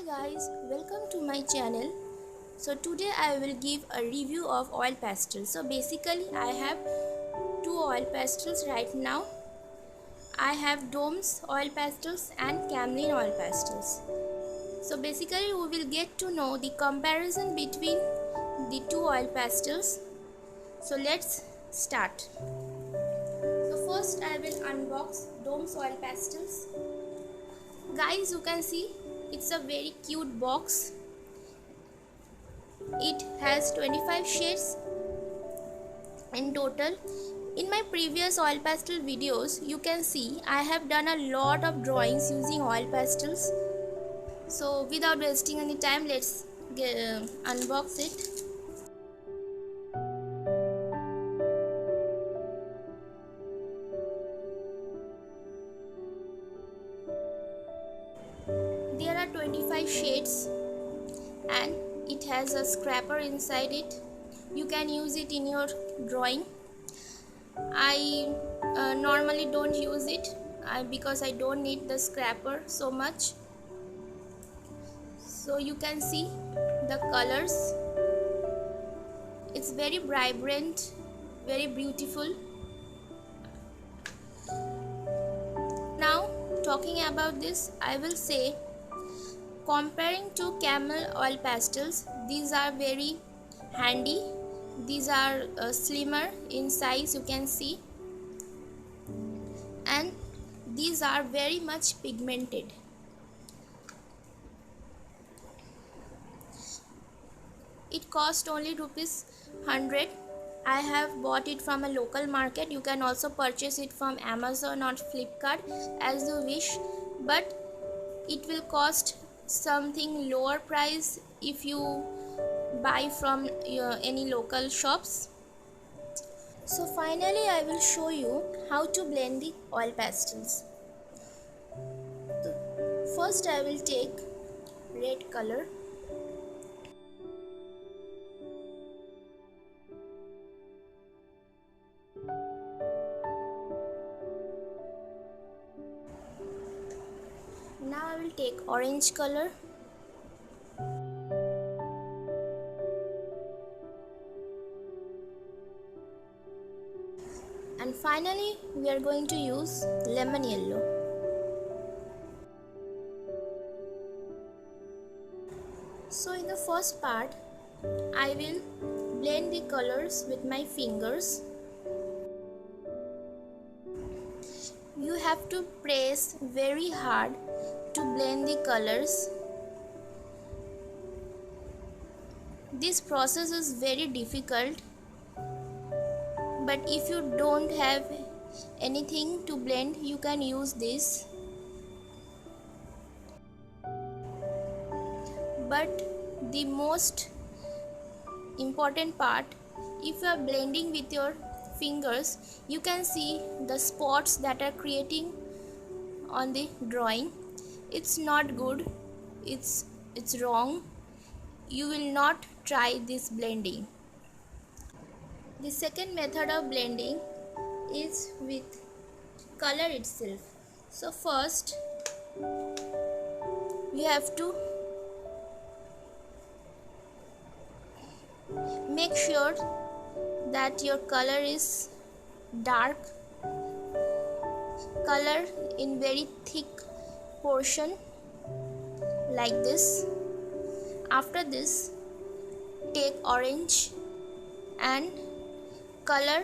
Guys, welcome to my channel. So today I will give a review of oil pastels. So basically I have two oil pastels right now. I have Doms oil pastels and Camlin oil pastels. So basically we will get to know the comparison between the two oil pastels. So let's start. So first I will unbox Doms oil pastels. Guys, you can see it's a very cute box. It has 25 shades in total. In my previous oil pastel videos, you can see I have done a lot of drawings using oil pastels. So without wasting any time, let's unbox it. There are 25 shades and it has a scraper inside it. You can use it in your drawing. I normally don't use it because I don't need the scraper so much. So you can see the colors. It's very vibrant, very beautiful. Now talking about this, I will say comparing to camel oil pastels, these are very handy. These are slimmer in size, you can see, and these are very much pigmented. It cost only ₹100. I have bought it from a local market. You can also purchase it from Amazon or Flipkart as you wish, but it will cost something lower price if you buy from any local shops. So finally I will show you how to blend the oil pastels. So first I will take red color. Now I will take orange color. And finally we are going to use lemon yellow. So in the first part I will blend the colors with my fingers. You have to press very hard to blend the colors. This process is very difficult, but if you don't have anything to blend, you can use this. But the most important part, if you are blending with your fingers, you can see the spots that are creating on the drawing. It's not good, it's wrong. You will not try this blending. The second method of blending is with color itself. So first you have to make sure that your color is dark color in very thick portion like this. After this, take orange and color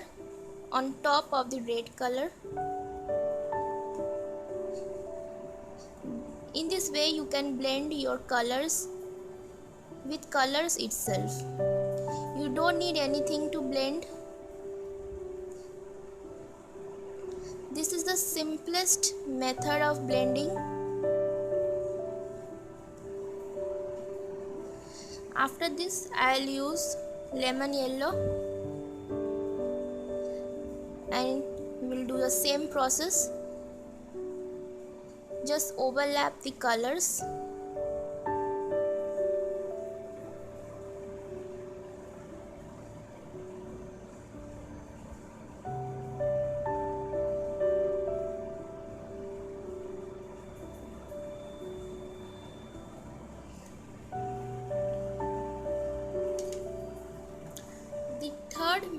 on top of the red color. In this way you can blend your colors with colors itself. You don't need anything to blend. This is the simplest method of blending. After this, I'll use lemon yellow and we'll do the same process. Just overlap the colors.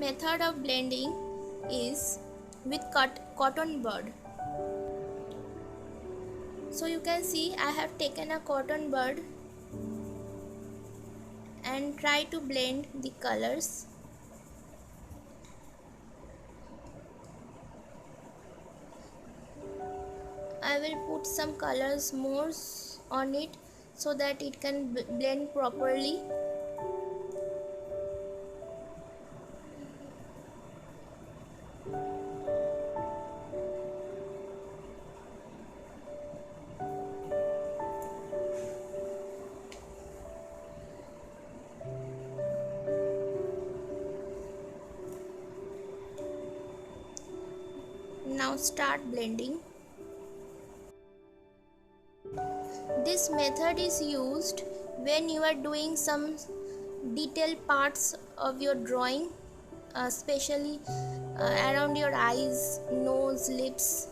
method of blending is with cotton bud. So you can see I have taken a cotton bud and try to blend the colors. I will put some colors more on it so that it can blend properly. Now start blending. This method is used when you are doing some detailed parts of your drawing, especially around your eyes, nose, lips,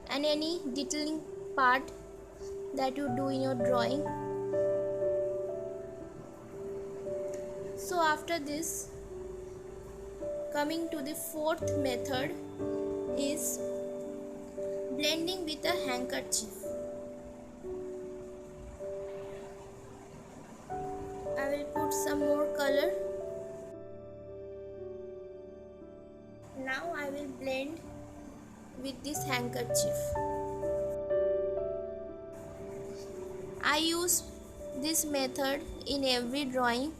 and any detailing part that you do in your drawing. So after this, coming to the fourth method is blending with a handkerchief. I will put some more color. Now I will blend with this handkerchief. I use this method in every drawing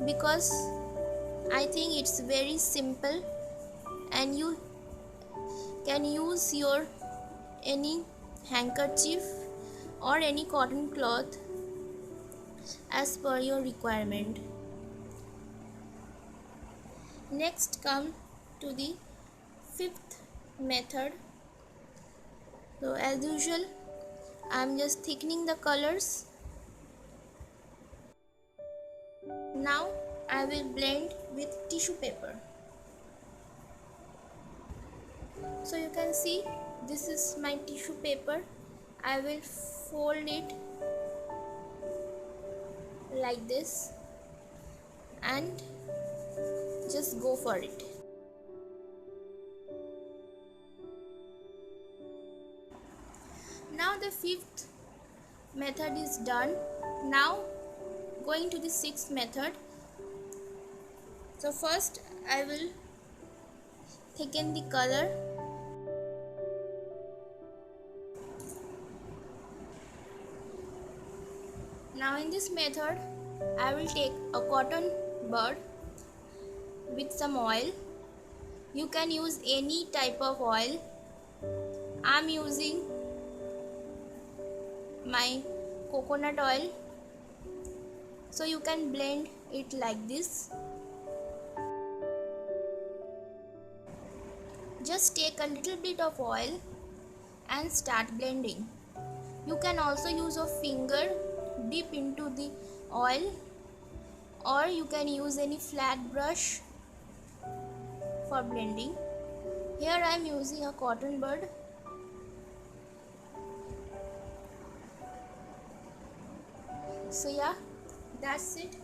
because I think it's very simple and you can use your any handkerchief or any cotton cloth as per your requirement. Next come to the fifth method. So as usual I am just thickening the colors. Now I will blend with tissue paper. So you can see this is my tissue paper. I will fold it like this and just go for it. Now the fifth method is done. Now going to the sixth method. So first I will thicken the color. Now in this method I will take a cotton bud with some oil. You can use any type of oil. I am using my coconut oil. So you can blend it like this. Just take a little bit of oil and start blending. You can also use a finger, dip into the oil, or you can use any flat brush for blending. Here I am using a cotton bud. So yeah, that's it.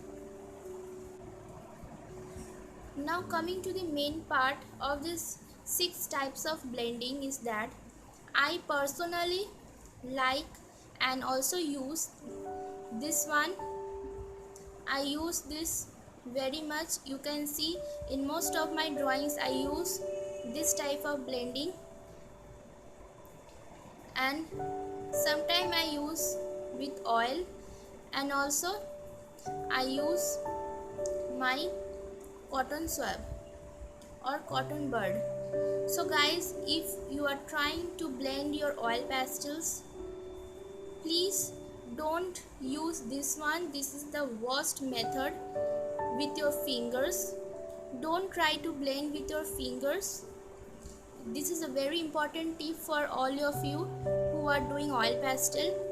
Now coming to the main part of this 6 types of blending is that I personally like and also use this one. I use this very much. You can see in most of my drawings I use this type of blending, and sometimes I use with oil, and also I use my cotton swab or cotton bud. So guys, if you are trying to blend your oil pastels, please don't use this one. This is the worst method with your fingers. Don't try to blend with your fingers. This is a very important tip for all of you who are doing oil pastel.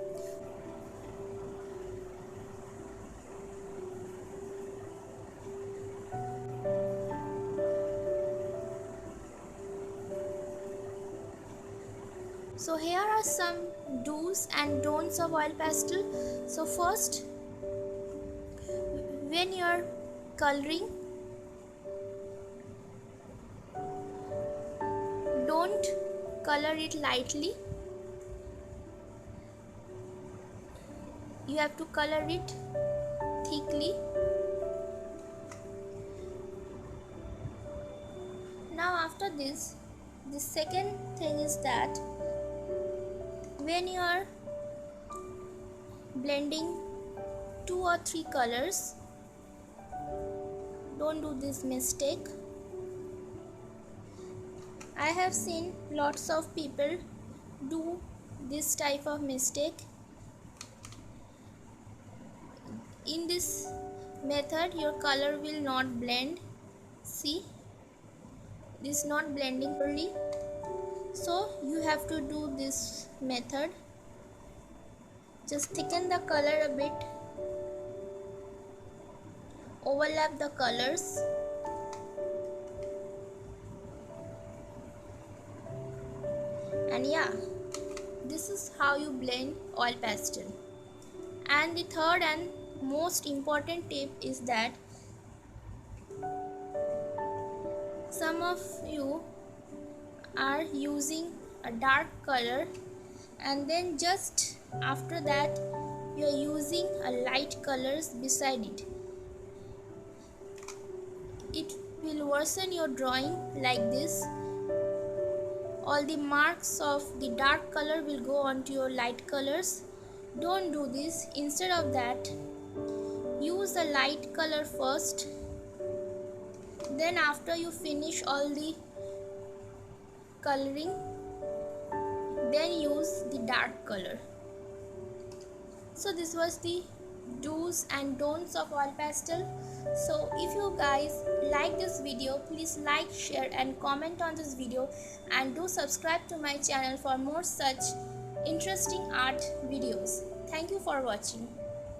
So here are some do's and don'ts of oil pastel. So first, when you are coloring, don't color it lightly, you have to color it thickly. Now after this, the second thing is that when you are blending 2 or 3 colors, don't do this mistake. I have seen lots of people do this type of mistake. In this method your color will not blend. See, this is not blending properly, so you have to do this method. Just thicken the color a bit, overlap the colors, and yeah, this is how you blend oil pastel. And the third and most important tip is that some of you are using a dark color and then just after that you are using a light colors beside it. It will worsen your drawing like this. All the marks of the dark color will go onto your light colors. Don't do this. Instead of that, use the light color first, then after you finish all the coloring, then use the dark color. So this was the do's and don'ts of oil pastel. So if you guys like this video, please like, share and comment on this video, and do subscribe to my channel for more such interesting art videos. Thank you for watching.